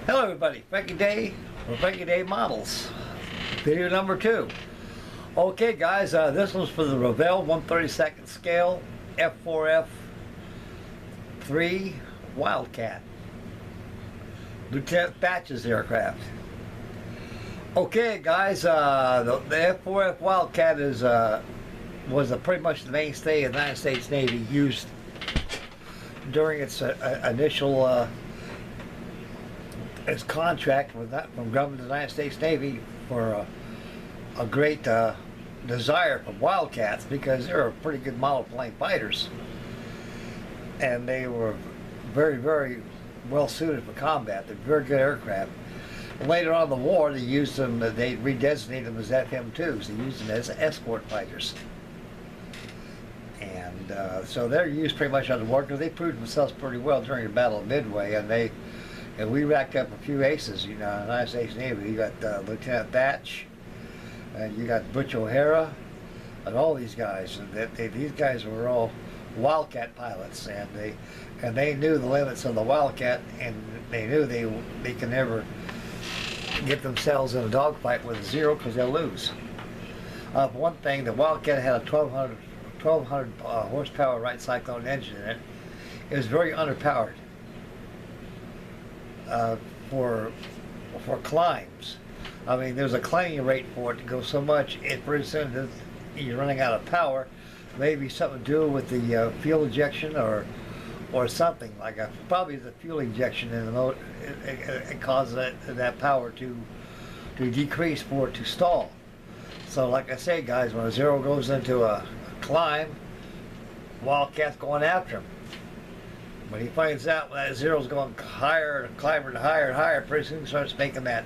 Hello everybody, Frankie Day or Frankie Day Models, video number 2. Okay guys, this one's for the Revell 1/32 scale F4F-3 Wildcat, Lieutenant Thatch's aircraft. Okay guys, the F4F Wildcat was pretty much the mainstay of the United States Navy, used during its initial its contract with that from government of the United States Navy for a great desire for Wildcats, because they were pretty good model plane fighters and they were very, very well suited for combat. They're very good aircraft. Later on in the war, they used them, they redesignated them as FM2s. They used them as escort fighters. And so they're used pretty much on the war because they proved themselves pretty well during the Battle of Midway, and we racked up a few aces, you know, in the United States Navy. You got Lieutenant Thatch, and you got Butch O'Hara, and all these guys. And these guys were all Wildcat pilots, and they knew the limits of the Wildcat, and they knew they can never get themselves in a dogfight with a Zero, because they'll lose. One thing, the Wildcat had a 1200 horsepower right cyclone engine in it. It was very underpowered for climbs. I mean, there's a climbing rate for it to go so much, pretty soon you're running out of power. Maybe something to do with the fuel injection or something like that. Probably the fuel injection in the motor. It causes that power to decrease for it to stall. So like I say guys, when a Zero goes into a climb, Wildcat's going after him. When he finds out that Zero's going higher and climbing higher and higher, pretty soon he starts making that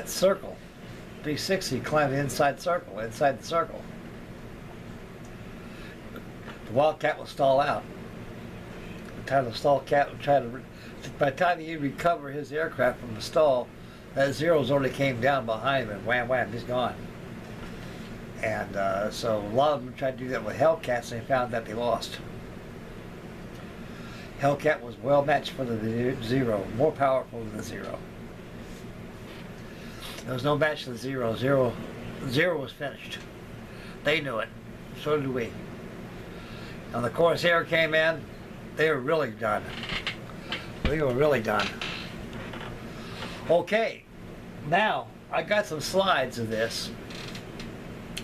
circle. 360, climbing inside the circle. The Wildcat will stall out. By the time he recover his aircraft from the stall, that Zero's already came down behind him, and wham wham, he's gone. And so a lot of them tried to do that with Hellcats, and they found that they lost. Hellcat was well matched for the Zero, more powerful than the Zero. There was no match to the Zero. Zero was finished. They knew it. So did we. And the Corsair came in. They were really done. They were really done. Okay, now I got some slides of this.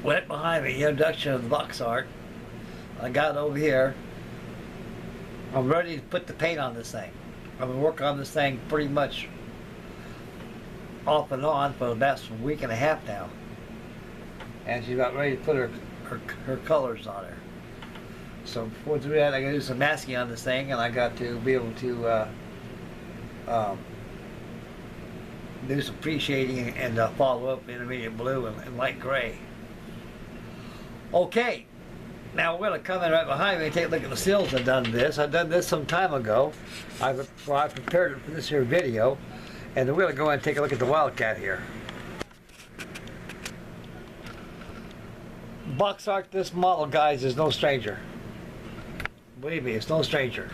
Right behind me, the introduction of the box art. I got it over here. I'm ready to put the paint on this thing. I've been working on this thing pretty much off and on for the past week and a half now. And she's about ready to put her colors on her. So before doing that, I got to do some masking on this thing, and I got to be able to do some pre-shading and follow up intermediate blue and light gray. Okay, now we're going to come in right behind me and take a look at the seals I've done this. I've done this some time ago. I prepared it for this here video, and we're going to go and take a look at the Wildcat here. Box art, this model, guys, is no stranger. Believe me, it's no stranger.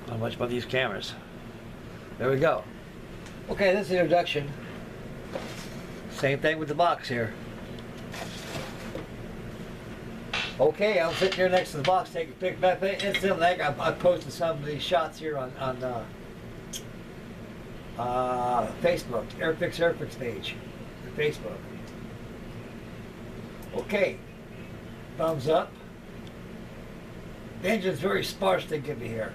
Not much about these cameras. There we go. Okay, this is the introduction. Same thing with the box here. Okay, I'm sitting here next to the box taking a pic. Incidentally, I posted some of these shots here on Facebook, Airfix page, Facebook. Okay, thumbs up. The engine's very sparse, they give me here.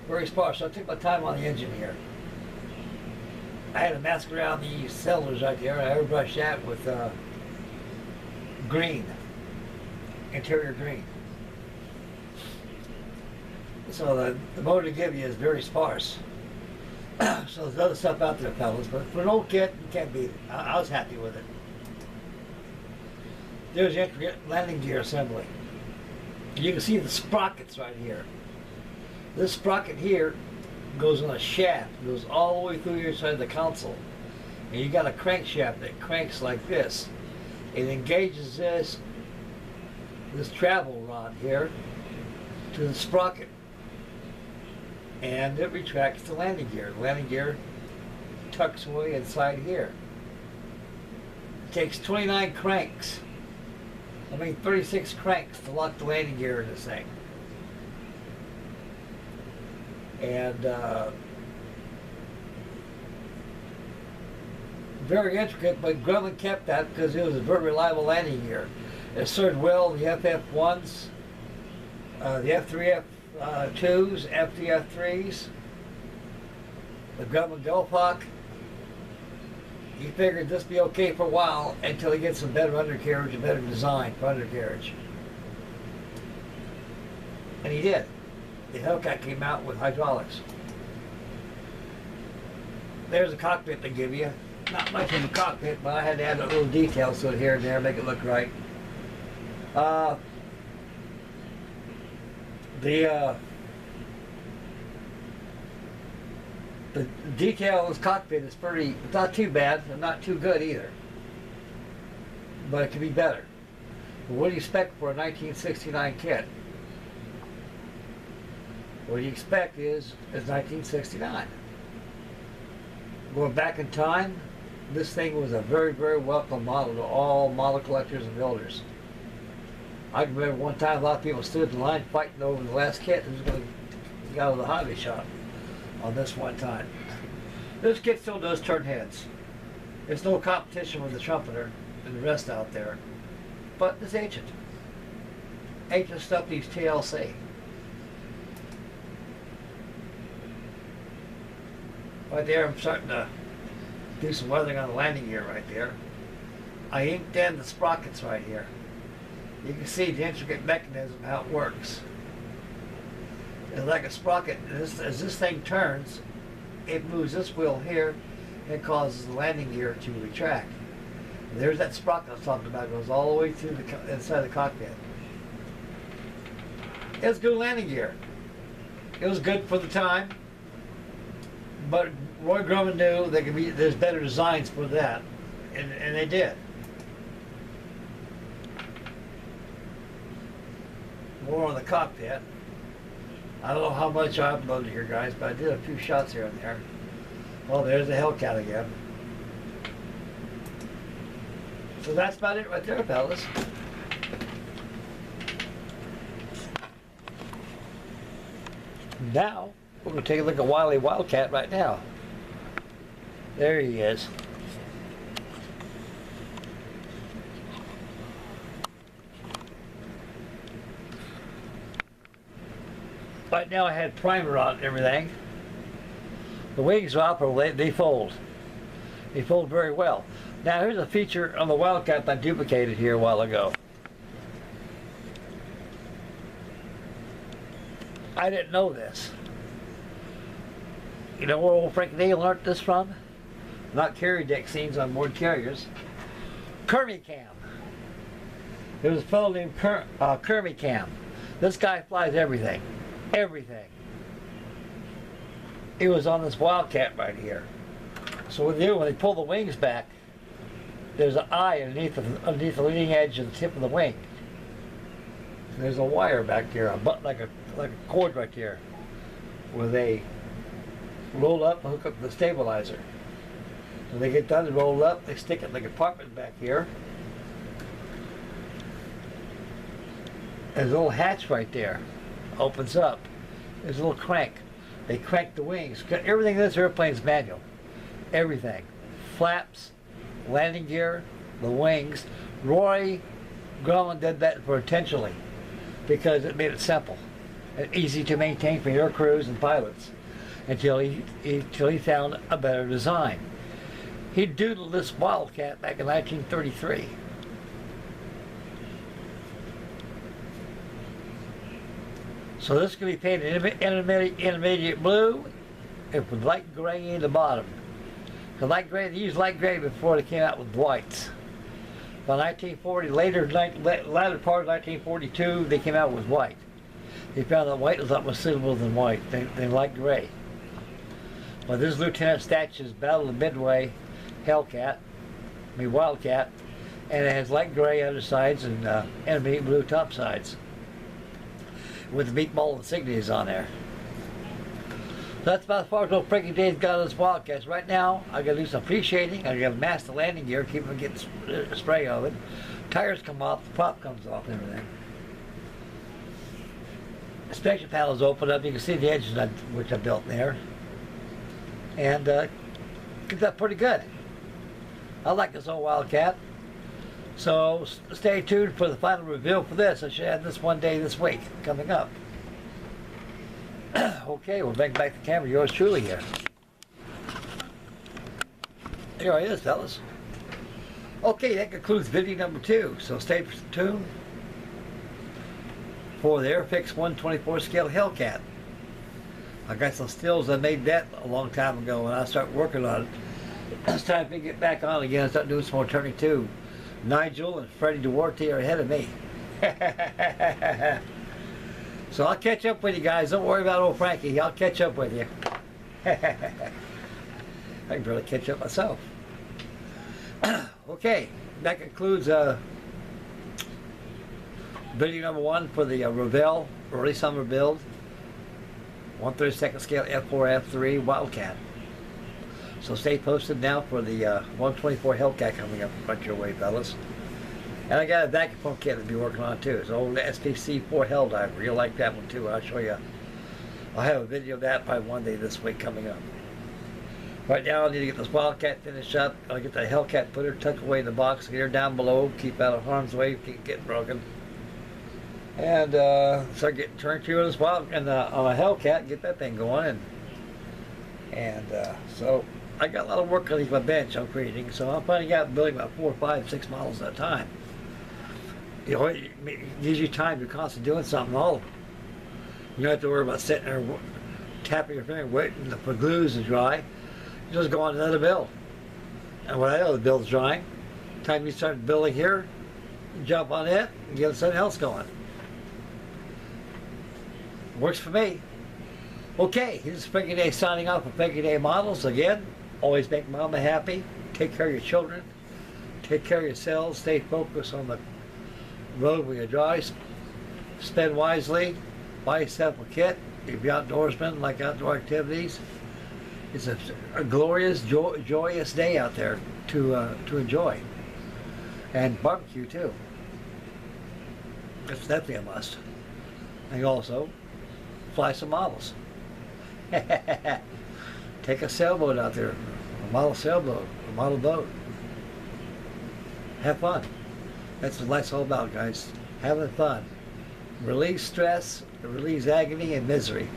Very sparse, so I took my time on the engine here. I had to mask around the cylinders right there, and I airbrushed that with green, interior green. So the motor to give you is very sparse. So there's other stuff out there, fellas, but for an old kit, you can't beat it. I was happy with it. There's the intricate landing gear assembly. You can see the sprockets right here. This sprocket here goes on a shaft, goes all the way through your side of the console. And you got a crankshaft that cranks like this. It engages this travel rod here to the sprocket, and it retracts the landing gear. The landing gear tucks away inside here. It takes 29 cranks, 36 cranks to lock the landing gear in this thing. And very intricate, but Grumman kept that because it was a very reliable landing gear. It served well the FF1s, the F4F-2s, F4F-3s, the Grumman Delphawk. He figured this would be okay for a while until he gets some better undercarriage, a better design for undercarriage. And he did. The Hellcat came out with hydraulics. There's a cockpit they give you. Not much in the cockpit, but I had to add a little detail to it here and there, make it look right. The detail of this cockpit is it's not too bad, and not too good either. But it could be better. But what do you expect for a 1969 kit? What you expect is 1969. Going back in time, this thing was a very, very welcome model to all model collectors and builders. I can remember one time a lot of people stood in line fighting over the last kit who's going to get out of the hobby shop on this one time. This kit still does turn heads. There's no competition with the trumpeter and the rest out there. But it's ancient. Ancient stuff needs TLC. Right there, I'm starting to do some weathering on the landing gear right there. I inked in the sprockets right here. You can see the intricate mechanism, how it works. It's like a sprocket. As this thing turns, it moves this wheel here and causes the landing gear to retract. And there's that sprocket I was talking about. It goes all the way through the inside the cockpit. It was good landing gear. It was good for the time. But Roy Grumman knew there's better designs for that, and they did. More on the cockpit. I don't know how much I uploaded here, guys, but I did a few shots here and there. Well, there's the Hellcat again. So that's about it right there, fellas. Now, we're going to take a look at Wildcat right now. There he is. Right now I had primer on and everything. The wings are operable, they fold. They fold very well. Now here's a feature on the Wildcat that I duplicated here a while ago. I didn't know this. You know where old Frankie learned this from? Not carrier deck scenes on board carriers. Kermie Cam. There was a fellow named Kermie Cam. This guy flies everything. Everything. It was on this Wildcat right here. So what they do when they pull the wings back, there's an eye underneath the leading edge of the tip of the wing. And there's a wire back there, like a cord right there, where they roll up and hook up the stabilizer. When they get done to roll up, they stick it in the compartment back here. There's a little hatch right there. Opens up. There's a little crank. They crank the wings. Everything in this airplane is manual. Everything. Flaps, landing gear, the wings. Roy Grumman did that intentionally because it made it simple and easy to maintain for air crews and pilots until he found a better design. He doodled this Wildcat back in 1933. So this can be painted intermediate blue and with light gray in the bottom. The light gray, they used light gray before they came out with whites. By 1940, latter part of 1942, they came out with white. They found that white was a lot more suitable than white, than light gray. But this is Lieutenant Statch's Battle of Midway Wildcat. and it has light gray undersides and intermediate blue top sides with the meatball insignias on there. So that's about as far as old Frankie Day's got on his Wildcats. Right now, I gotta do some pre-shading. I gotta mask the landing gear, keep from getting spray of it. Tires come off, the prop comes off, and everything. Inspection panels open up. You can see the edges which I built there, and get that pretty good. I like this old Wildcat. So stay tuned for the final reveal for this. I should have this one day this week coming up. Okay, we'll bring back the camera. Yours truly here. Here it is, fellas. Okay, that concludes video number 2. So stay tuned for the Airfix 124 scale Hellcat. I got some stills. I made that a long time ago, and I started working on it. It's time for me to get back on again and start doing some more turning too. Nigel and Freddie Duarte are ahead of me. So I'll catch up with you guys. Don't worry about old Frankie. I'll catch up with you. I can barely catch up myself. Okay, that concludes video number 1 for the Revell early summer build. 1/32 scale F4F-3 Wildcat. So stay posted now for the 124 Hellcat coming up right your way, fellas. And I got a vacuum pump kit to be working on too. It's an old SPC4 Hell Diver. You'll like that one too. I'll show you. I'll have a video of that probably one day this week coming up. Right now I need to get this Wildcat finished up. I'll get the Hellcat, put her tucked away in the box, get her down below, keep out of harm's way, keep getting broken. And start getting turned to this on a Hellcat, get that thing going. And so I got a lot of work on my bench I'm creating, so I'm finding out building about 4, 5, 6 models at a time. You know, it gives you time. You're constantly doing something. All of them. You don't have to worry about sitting there tapping your finger, waiting for glues to dry. You just go on to another build. And when I know the build's drying, time you start building here, you jump on it and get something else going. Works for me. Okay, this is Frankie Day signing off for Frankie Day Models. Again, always make mama happy. Take care of your children. Take care of yourselves. Stay focused on the road when you drive. Spend wisely. Buy yourself a kit. If you're outdoorsmen, like outdoor activities, it's a glorious, joyous day out there to enjoy. And barbecue too. That's definitely a must. And also, fly some models. Take a sailboat out there, a model sailboat, a model boat. Have fun. That's what life's all about, guys. Having fun. Release stress, release agony and misery.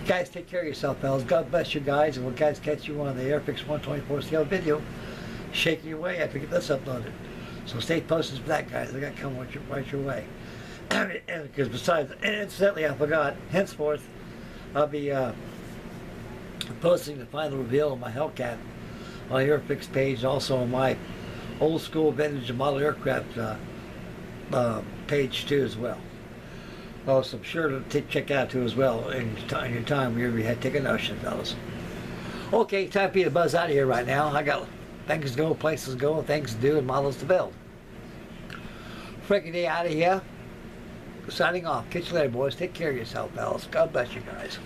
You guys take care of yourself, fellas. God bless you guys, and we'll guys catch you on the Airfix 124 scale video, shaking your way after you get this uploaded. So stay posted for that, guys. I got to come right your way. Because besides, incidentally, I forgot, henceforth, I'll be posting the final reveal of my Hellcat on the Airfix page, also on my old school vintage model aircraft page too as well. So I'm sure to check out too as well in your time wherever you had to take a notion, fellas. Okay, time for you to buzz out of here right now. I got things to go, places to go, things to do, and models to build. Frankie Day out of here. Signing off. Catch you later, boys. Take care of yourself, fellas. God bless you guys.